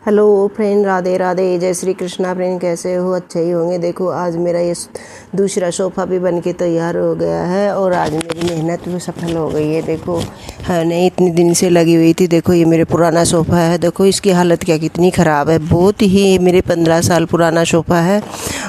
Hello friend, Radhe Radhe, जय Shri Krishna. Friend कैसे हो? अच्छे ही होंगे। देखो आज मेरा ये दूसरा सोफ़ा भी बन के तैयार हो गया है और आज मेरी मेहनत भी सफल हो गई है। देखो है नहीं, इतने दिन से लगी हुई थी। देखो ये मेरे पुराना सोफ़ा है। देखो इसकी हालत क्या कितनी ख़राब है। बहुत ही मेरे 15 साल पुराना सोफ़ा है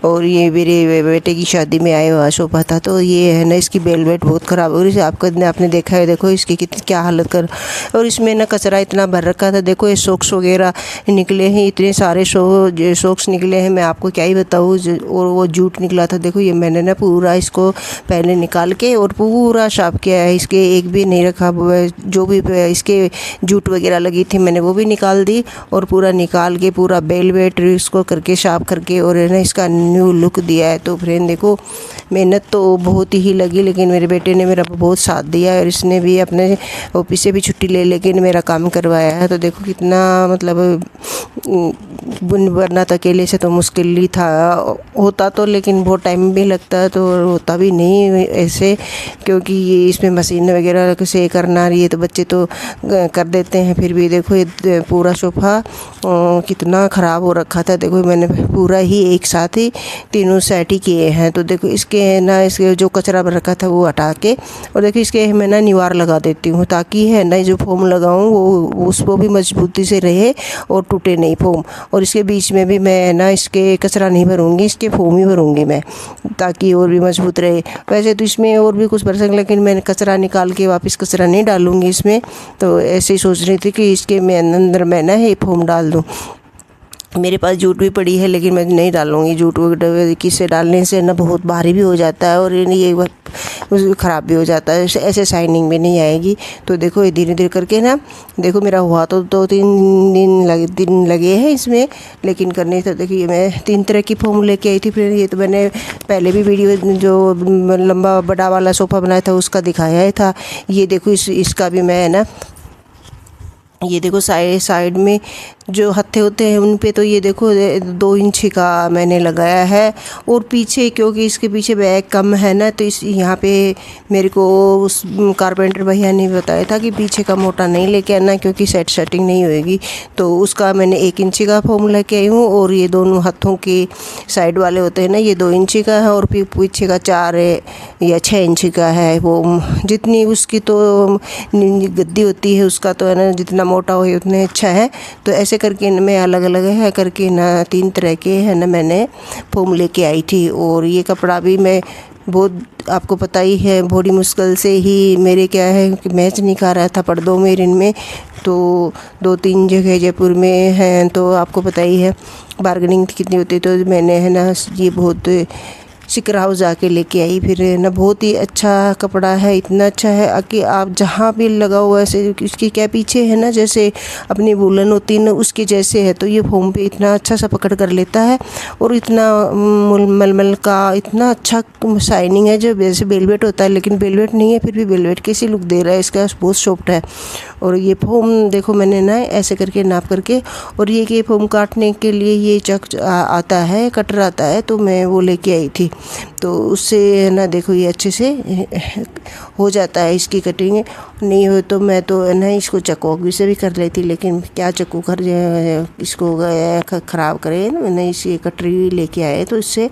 और ये मेरे बेटे की शादी में आया हुआ सोफ़ा था। तो ये है ना, इसकी वेलवेट बहुत ख़राब है और इसे आपने देखा है। देखो इसकी कितनी क्या हालत कर, और इसमें ना कचरा इतना भर रखा था। देखो ये सॉक्स वगैरह निकले हैं, इतने सारे सॉक्स निकले हैं, मैं आपको क्या ही बताऊँ। और वो जूट निकला था। देखो ये मैंने ना पूरा इसको पहले निकाल के और पूरा साफ किया है। इसके एक भी नहीं रखा, जो भी इसके जूट वगैरह लगी थी मैंने वो भी निकाल दी और पूरा निकाल के पूरा वेलवेट इसको करके साफ करके और है ना इसका न्यू लुक दिया है। तो फ्रेंड देखो मेहनत तो बहुत ही लगी, लेकिन मेरे बेटे ने मेरा बहुत साथ दिया और इसने भी अपने ऑफिस से भी छुट्टी ले लेकिन मेरा काम करवाया है। तो देखो कितना मतलब वरना तो अकेले से तो मुश्किल ही था, होता तो, लेकिन बहुत टाइम भी लगता है, तो होता भी नहीं ऐसे, क्योंकि ये इसमें मशीन वगैरह से करना ये तो बच्चे तो कर देते हैं। फिर भी देखो ये पूरा सोफ़ा कितना ख़राब हो रखा था। देखो मैंने पूरा ही एक साथ ही तीनों सेट ही किए हैं। तो देखो इसके ना, इसके जो कचरा रखा था वो हटा के और देखो इसके मैं ना निवार लगा देती हूँ, ताकि है ना जो फोम लगाऊँ वो उसको भी मजबूती से रहे और टूटे नहीं फोम। और इसके बीच में भी मैं ना इसके कचरा नहीं भरूँगी, इसके फोम ही भरूँगी मैं, ताकि और भी मजबूत रहे। वैसे तो इसमें और भी कुछ भर सकते, लेकिन मैंने कचरा निकाल के वापस कचरा नहीं डालूँगी इसमें। तो ऐसे ही सोच रही थी कि इसके मैं अंदर मैं ना ये फोम डाल दूँ। मेरे पास जूट भी पड़ी है लेकिन मैं नहीं डालूँगी। जूट किससे डालने से ना बहुत भारी भी हो जाता है और ये ख़राब भी हो जाता है, ऐसे शाइनिंग भी नहीं आएगी। तो देखो ये धीरे धीरे करके ना, देखो मेरा हुआ तो 2-3 दिन लगे हैं इसमें, लेकिन करने तो देखिए मैं 3 तरह की फोम लेके आई थी। फिर ये तो मैंने पहले भी वीडियो जो लंबा बड़ा वाला सोफ़ा बनाया था उसका दिखाया ही था। ये देखो इसका भी मैं ना, ये देखो साइड में जो हत्थे होते हैं उन पे, तो ये देखो 2 इंच का मैंने लगाया है। और पीछे, क्योंकि इसके पीछे बैग कम है ना, तो इस यहाँ पे मेरे को उस कारपेंटर भैया ने बताया था कि पीछे का मोटा नहीं लेके आना, क्योंकि सेटिंग नहीं होएगी। तो उसका मैंने 1 इंच का फोम लेके आई हूँ और ये दोनों हत्थों के साइड वाले होते हैं ना, ये 2 इंच का है और पीछे का 4 या 6 इंच का है। वो जितनी उसकी तो गद्दी होती है उसका तो है ना, जितना मोटा हो उतने अच्छा है। तो ऐसे करके मैं अलग अलग है करके ना 3 तरह के है ना मैंने फोम लेके आई थी। और ये कपड़ा भी मैं बहुत, आपको पता ही है, बड़ी मुश्किल से ही मेरे क्या है कि मैच नहीं खा रहा था पर्दों में इनमें। तो 2-3 जगह जयपुर में हैं, तो आपको पता ही है बार्गेनिंग कितनी होती है। तो मैंने है ना ये बहुत शिकर हाउस जाके लेके आई। फिर ना बहुत ही अच्छा कपड़ा है, इतना अच्छा है कि आप जहाँ भी लगाओ वैसे, इसकी क्या पीछे है ना जैसे अपनी वूलन होती है ना उसके जैसे है। तो ये फोम पे इतना अच्छा सा पकड़ कर लेता है और इतना मलमल का इतना अच्छा शाइनिंग है, जो जैसे वेलवेट होता है लेकिन वेलवेट नहीं है, फिर भी वेलवेट कैसी लुक दे रहा है इसका, बहुत सॉफ्ट है। और ये फोम देखो मैंने ना ऐसे करके नाप करके, और ये फोम काटने के लिए ये चक आता है, कटर आता है, तो मैं वो लेके आई थी। तो उससे ना देखो ये अच्छे से हो जाता है इसकी कटिंग। नहीं हो तो मैं तो ना इसको चक्कू से भी कर लेती, लेकिन क्या चक्कू कर इसको ख़राब करे ना, मैंने इसी कटरी लेके आए। तो इससे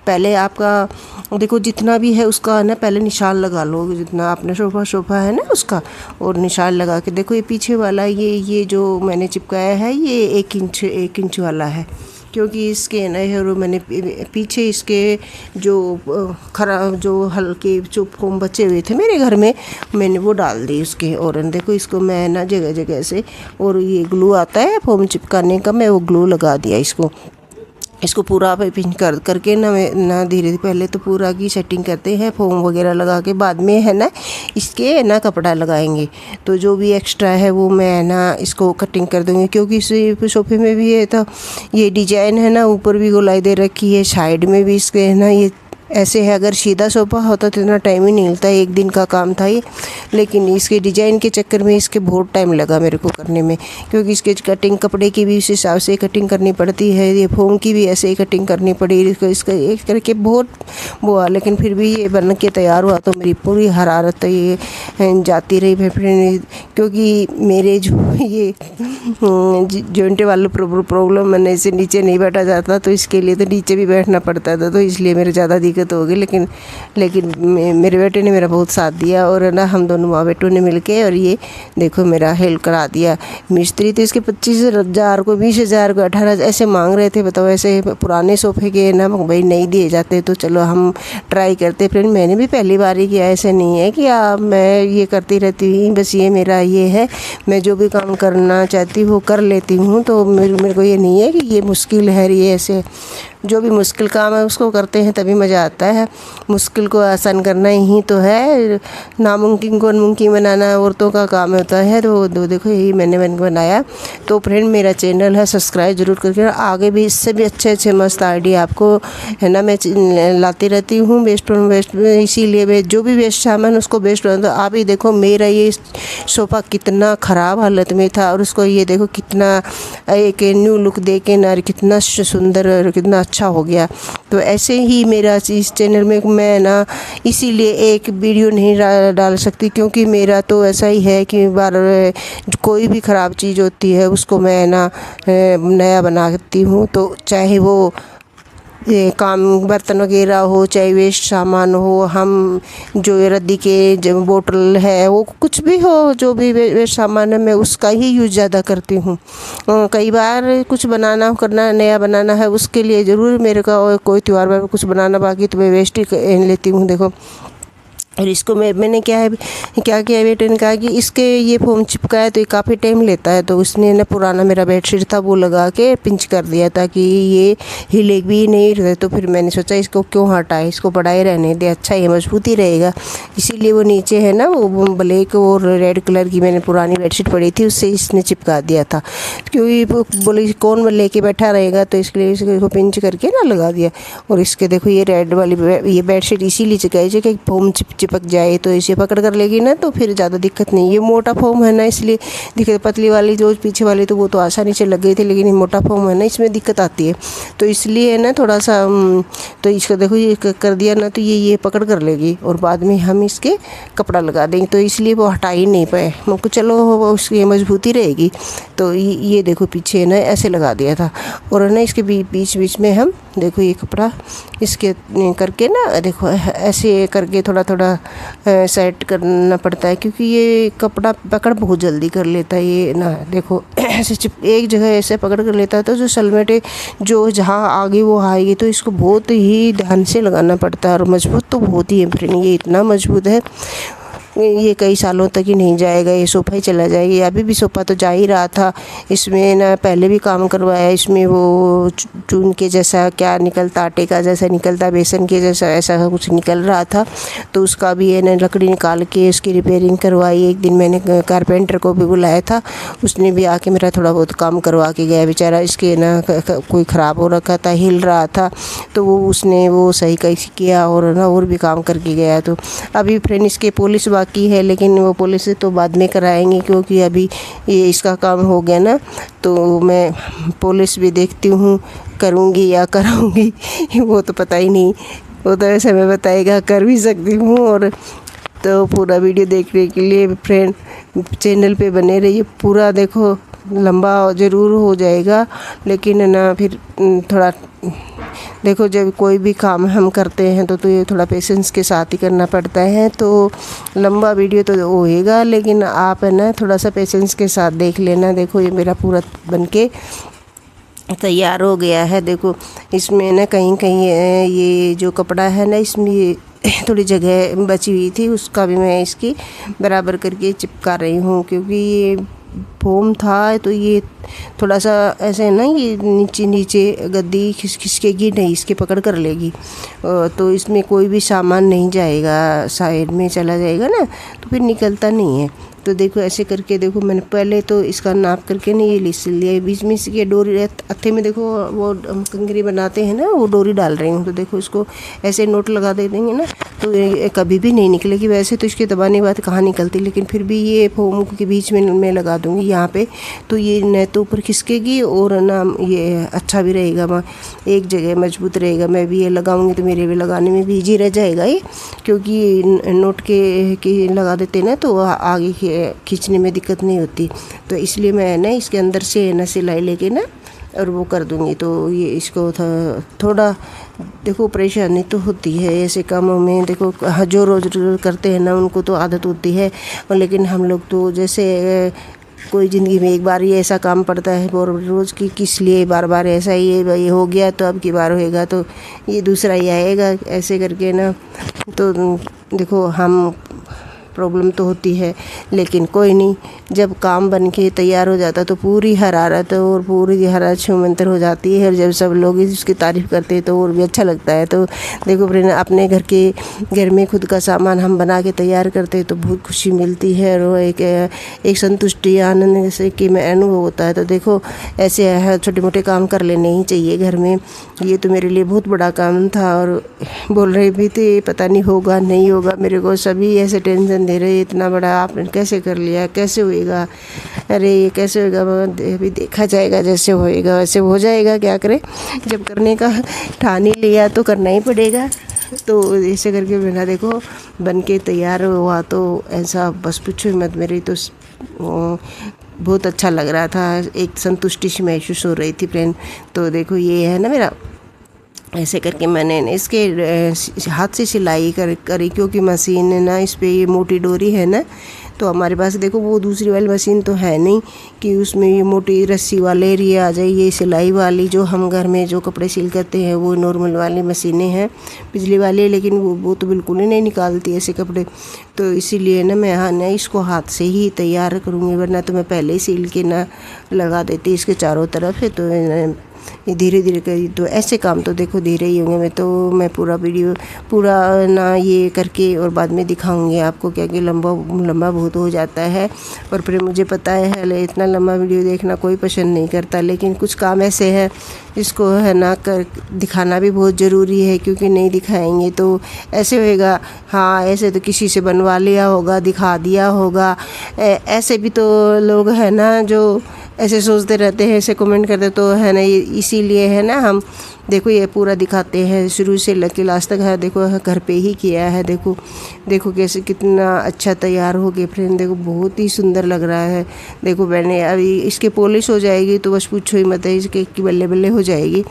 पहले आपका देखो जितना भी है उसका ना पहले निशान लगा लो, जितना अपना सोफ़ा है ना उसका, और निशान लगा के देखो ये पीछे वाला ये जो मैंने चिपकाया है ये 1 इंच वाला है, क्योंकि इसके ना मैंने पीछे इसके जो खराब जो हल्के जो फोम बचे हुए थे मेरे घर में, मैंने वो डाल दी उसके। और देखो इसको मैं ना जगह जगह से, और ये ग्लू आता है फोम चिपकाने का, मैं वो ग्लू लगा दिया इसको पूरा पिंच करके ना धीरे पहले तो पूरा की सेटिंग करते हैं फोम वगैरह लगा के, बाद में है ना इसके ना कपड़ा लगाएंगे। तो जो भी एक्स्ट्रा है वो मैं ना इसको कटिंग कर दूँगी, क्योंकि इस सोफे में भी है तो ये डिजाइन है ना, ऊपर भी गोलाई दे रखी है, साइड में भी इसके है ना ये ऐसे है, अगर सीधा सोफ़ा होता तो इतना टाइम ही नहीं लगता, एक दिन का काम था ये। लेकिन इसके डिज़ाइन के चक्कर में इसके बहुत टाइम लगा मेरे को करने में, क्योंकि इसके कटिंग कपड़े की भी उस हिसाब से कटिंग करनी पड़ती है, ये फोम की भी ऐसे ही कटिंग करनी पड़ी, इसका एक करके बहुत हुआ। लेकिन फिर भी ये बन के तैयार हुआ तो मेरी पूरी हरारत ये जाती रही फिर, क्योंकि मेरे जो ये जॉइंट वाला प्रॉब्लम, मैंने इसे नीचे नहीं बैठा जाता, तो इसके लिए तो नीचे भी बैठना पड़ता था, तो इसलिए मेरे ज़्यादा दिक्कत हो गई। लेकिन मेरे बेटे ने मेरा बहुत साथ दिया, और ना हम दोनों माँ बेटों ने मिलके और ये देखो मेरा हेल्प करा दिया। मिस्त्री तो इसके 25,000 को 20,000 को 18 ऐसे मांग रहे थे, बताओ। ऐसे पुराने सोफ़े के ना भाई नहीं दिए जाते, तो चलो हम ट्राई करते। फ्रेंड मैंने भी पहली बार ही किया, ऐसे नहीं है कि मैं ये करती रहती हूँ, बस ये मेरा ये है, मैं जो भी काम करना चाहती हूँ कर लेती हूँ। तो मेरे को ये नहीं है कि ये मुश्किल है, ये ऐसे जो भी मुश्किल काम है उसको करते हैं तभी मज़ा आता है। मुश्किल को आसान करना ही तो है, नामुमकिन को मुमकिन बनाना औरतों का काम होता है। तो देखो यही मैंने बनाया। तो फ्रेंड मेरा चैनल है, सब्सक्राइब जरूर करके, आगे भी इससे भी अच्छे मस्त आइडिया आपको है ना मैं लाती रहती हूँ, बेस्ट ऑन बेस्ट। इसीलिए जो भी बेस्ट सामान उसको बेस्ट। तो आप ही देखो मेरा ये सोफ़ा कितना ख़राब हालत में था, और उसको ये देखो कितना एक न्यू लुक दे के ना कितना सुंदर और कितना अच्छा हो गया। तो ऐसे ही मेरा इस चैनल में मैं ना इसीलिए एक वीडियो नहीं डाल सकती, क्योंकि मेरा तो ऐसा ही है कि बार कोई भी ख़राब चीज़ होती है उसको मैं ना नया बनाती हूँ। तो चाहे वो ये काम बर्तन वगैरह हो, चाहे वेस्ट सामान हो, हम जो रद्दी के जो बोतल है वो कुछ भी हो, जो भी वेस्ट सामान है मैं उसका ही यूज़ ज़्यादा करती हूँ। कई बार कुछ बनाना करना नया बनाना है, उसके लिए ज़रूर मेरे का कोई त्यौहार में कुछ बनाना बाकी तो मैं वेस्ट ही लेती हूँ। देखो और इसको मैंने क्या किया, बेटे ने कहा कि इसके ये फोम चिपकाया तो ये काफ़ी टाइम लेता है, तो उसने ना पुराना मेरा बेडशीट था वो लगा के पिंच कर दिया ताकि ये हिले भी नहीं रहे। तो फिर मैंने सोचा इसको क्यों हटाए, इसको पड़ा ही रहने दे, अच्छा ये मजबूत ही रहेगा। इसीलिए वो नीचे है ना वो ब्लैक और रेड कलर की मैंने पुरानी बेडशीट पड़ी थी उससे इसने चिपका दिया था, क्योंकि बोले कौन लेके बैठा रहेगा, तो इसके लिए इसको पिंच करके ना लगा दिया। और इसके देखो ये रेड वाली ये बेडशीट इसीलिए चिपकाई कि फोम चिपक जाए, तो इसे पकड़ कर लेगी ना तो फिर ज़्यादा दिक्कत नहीं। ये मोटा फोम है ना इसलिए दिक्कत, पतली वाली जो पीछे वाली तो वो तो आसानी से लग गई थी, लेकिन ये मोटा फोम है ना इसमें दिक्कत आती है। तो इसलिए है ना थोड़ा सा तो इसका देखो ये कर दिया ना तो ये पकड़ कर लेगी, और बाद में हम इसके कपड़ा लगा देंगे, तो इसलिए वो हटा ही नहीं पाए। मुझको चलो उसकी मजबूती रहेगी। तो ये देखो पीछे ना ऐसे लगा दिया था, और ना इसके बीच में हम देखो ये कपड़ा इसके करके ना देखो ऐसे करके थोड़ा सेट करना पड़ता है, क्योंकि ये कपड़ा पकड़ बहुत जल्दी कर लेता है। ये ना देखो ऐसे एक जगह ऐसे पकड़ कर लेता है, तो जो सलमेटे जो जहाँ आगे वो आएगी, तो इसको बहुत ही ध्यान से लगाना पड़ता है। और मजबूत तो बहुत ही है फ्रेंड, ये इतना मजबूत है ये कई सालों तक ही नहीं जाएगा, ये सोफ़ा ही चला जाएगा। अभी भी सोफ़ा तो जा ही रहा था, इसमें ना पहले भी काम करवाया, इसमें वो चून के जैसा क्या निकलता, आटे का जैसा निकलता, बेसन के जैसा ऐसा कुछ निकल रहा था, तो उसका भी है ना लकड़ी निकाल के उसकी रिपेयरिंग करवाई। एक दिन मैंने कारपेंटर को भी बुलाया था, उसने भी आके मेरा थोड़ा बहुत काम करवा के गया। बेचारा इसके ना कोई ख़राब हो रखा था, हिल रहा था, तो उसने वो सही किया और ना और भी काम करके गया। तो अभी फ्रेंड इसके पॉलिश बाकी है, लेकिन वो पॉलिश तो बाद में कराएंगे, क्योंकि अभी ये इसका काम हो गया ना, तो मैं पॉलिश भी देखती हूँ करूँगी या कराऊँगी वो तो पता ही नहीं, वो तो ऐसे मैं बताएगा कर भी सकती हूँ। और तो पूरा वीडियो देखने के लिए फ्रेंड चैनल पे बने रहिए, पूरा देखो, लंबा ज़रूर हो जाएगा, लेकिन ना फिर थोड़ा देखो जब कोई भी काम हम करते हैं तो ये थोड़ा पेशेंस के साथ ही करना पड़ता है। तो लंबा वीडियो तो होएगा, लेकिन आप है ना थोड़ा सा पेशेंस के साथ देख लेना। देखो ये मेरा पूरा बनके तैयार हो गया है। देखो इसमें ना कहीं ये जो कपड़ा है ना इसमें थोड़ी जगह बची हुई थी, उसका भी मैं इसकी बराबर करके चिपका रही हूँ, क्योंकि ये फोम था तो ये थोड़ा सा ऐसे है ना, ये नीचे गद्दी खिसकेगी नहीं, इसके पकड़ कर लेगी, तो इसमें कोई भी सामान नहीं जाएगा, साइड में चला जाएगा ना तो फिर निकलता नहीं है। तो देखो ऐसे करके देखो मैंने पहले तो इसका नाप करके ना ये सिल लिया। बीच में इसकी डोरी हत्थे में देखो वो कंगरी बनाते हैं ना, वो डोरी डाल रही हूँ। तो देखो इसको ऐसे नोट लगा दे देंगे ना तो ये कभी भी नहीं निकलेगी। वैसे तो इसके दबाने बाद कहाँ निकलती, लेकिन फिर भी ये फोम के बीच में मैं लगा दूँगी यहाँ पे, तो ये न तो ऊपर खिसकेगी और ना ये अच्छा भी रहेगा, एक जगह मजबूत रहेगा। मैं भी ये लगाऊंगी तो मेरे भी लगाने में भी ईजी रह जाएगा ये, क्योंकि नोट के लगा देते ना तो आगे खींचने में दिक्कत नहीं होती। तो इसलिए मैं ना इसके अंदर से ना सिलाई लेके ना और वो कर दूँगी। तो ये इसको थोड़ा देखो परेशानी तो होती है ऐसे कामों में। देखो जो रोज़ करते हैं ना उनको तो आदत होती है, और लेकिन हम लोग तो जैसे कोई ज़िंदगी में एक बार ही ऐसा काम पड़ता है और रोज़ की किस लिए बार बार ऐसा ही ये हो गया तो अब की बार होएगा तो ये दूसरा ही आएगा, ऐसे करके ना। तो देखो हम प्रॉब्लम तो होती है, लेकिन कोई नहीं, जब काम बन के तैयार हो जाता तो पूरी हरारत और पूरी हरारत छूमंतर हो जाती है। और जब सब लोग इसकी तारीफ़ करते हैं तो और भी अच्छा लगता है। तो देखो फ्रेंड, अपने घर में खुद का सामान हम बना के तैयार करते हैं तो बहुत खुशी मिलती है और एक संतुष्टि आनंद से कि मैं अनुभव होता है। तो देखो ऐसे छोटे मोटे काम कर लेने ही चाहिए घर में। ये तो मेरे लिए बहुत बड़ा काम था और बोल रहे भी थे पता नहीं होगा नहीं होगा, मेरे को सभी ऐसे टेंशन दे रहे, इतना बड़ा आपने कैसे कर लिया, कैसे होएगा, अरे ये कैसे होएगा, अभी देखा जाएगा, जैसे होएगा वैसे हो जाएगा, क्या करें, जब करने का ठान ही लिया तो करना ही पड़ेगा। तो ऐसे करके मेरा देखो बन के तैयार हुआ तो ऐसा बस पूछो मत, मेरी तो बहुत अच्छा लग रहा था, एक संतुष्टि सी महसूस हो रही थी फ्रेंड। तो देखो ये है ना मेरा, ऐसे करके मैंने इसके हाथ से सिलाई करी क्योंकि मशीन है ना, इस पे ये मोटी डोरी है ना, तो हमारे पास देखो वो दूसरी वाली मशीन तो है नहीं कि उसमें ये मोटी रस्सी वाले एरिए आ जाए। ये सिलाई वाली जो हम घर में जो कपड़े सिल करते हैं वो नॉर्मल वाली मशीनें हैं, बिजली वाली, लेकिन वो तो बिल्कुल ही नहीं निकालती ऐसे कपड़े। तो इसीलिए ना मैं हाँ ना इसको हाथ से ही तैयार करूँगी, वरना तो मैं पहले ही सिल के ना लगा देती इसके चारों तरफ है। तो धीरे धीरे करी तो ऐसे काम तो देखो धीरे ही होंगे। मैं पूरा वीडियो पूरा ना ये करके और बाद में दिखाऊंगी आपको, क्योंकि लंबा बहुत हो जाता है और फिर मुझे पता है इतना लंबा वीडियो देखना कोई पसंद नहीं करता, लेकिन कुछ काम ऐसे हैं जिसको है ना कर दिखाना भी बहुत ज़रूरी है, क्योंकि नहीं दिखाएंगे तो ऐसे होएगा हाँ ऐसे तो किसी से बनवा लिया होगा, दिखा दिया होगा, ऐसे भी तो लोग हैं ना जो ऐसे सोचते रहते हैं, ऐसे कमेंट करते तो है ना, ये इसीलिए है ना हम देखो ये पूरा दिखाते हैं शुरू से लेकर लास्ट तक है। देखो घर पे ही किया है, देखो कैसे कितना अच्छा तैयार हो गया फ्रेंड, देखो बहुत ही सुंदर लग रहा है। देखो मैंने अभी इसके पॉलिश हो जाएगी तो बस पूछो ही मत, इसके की बल्ले बल्ले हो जाएगी,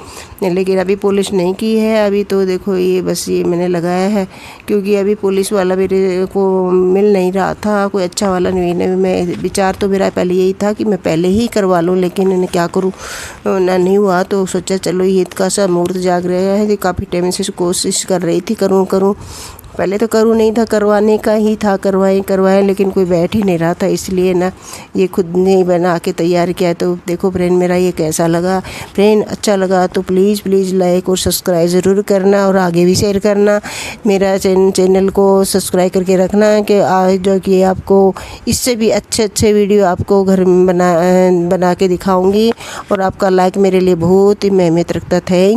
लेकिन अभी पॉलिश नहीं की है अभी। तो देखो ये बस ये मैंने लगाया है क्योंकि अभी पॉलिश वाला मेरे को मिल नहीं रहा था, कोई अच्छा वाला नहीं। मैं विचार तो मेरा पहले यही था कि मैं पहले ही करवा लूँ, लेकिन क्या करूँ ना नहीं हुआ। तो सोचा चलो ईद का सा मुहूर्त जाग रहा है, काफ़ी टाइम से कोशिश कर रही थी करूँ पहले तो करूँ नहीं था, करवाने का ही था, करवाएं लेकिन कोई बैठ ही नहीं रहा था, इसलिए ना ये खुद ने बना के तैयार किया। तो देखो फ्रेंड मेरा ये कैसा लगा, फ्रेंड अच्छा लगा तो प्लीज़ लाइक और सब्सक्राइब ज़रूर करना और आगे भी शेयर करना। मेरा चैनल को सब्सक्राइब करके रखना कि जो कि आपको इससे भी अच्छे वीडियो आपको घर में बना के दिखाऊँगी, और आपका लाइक मेरे लिए बहुत ही अहमियत रखता। थैंक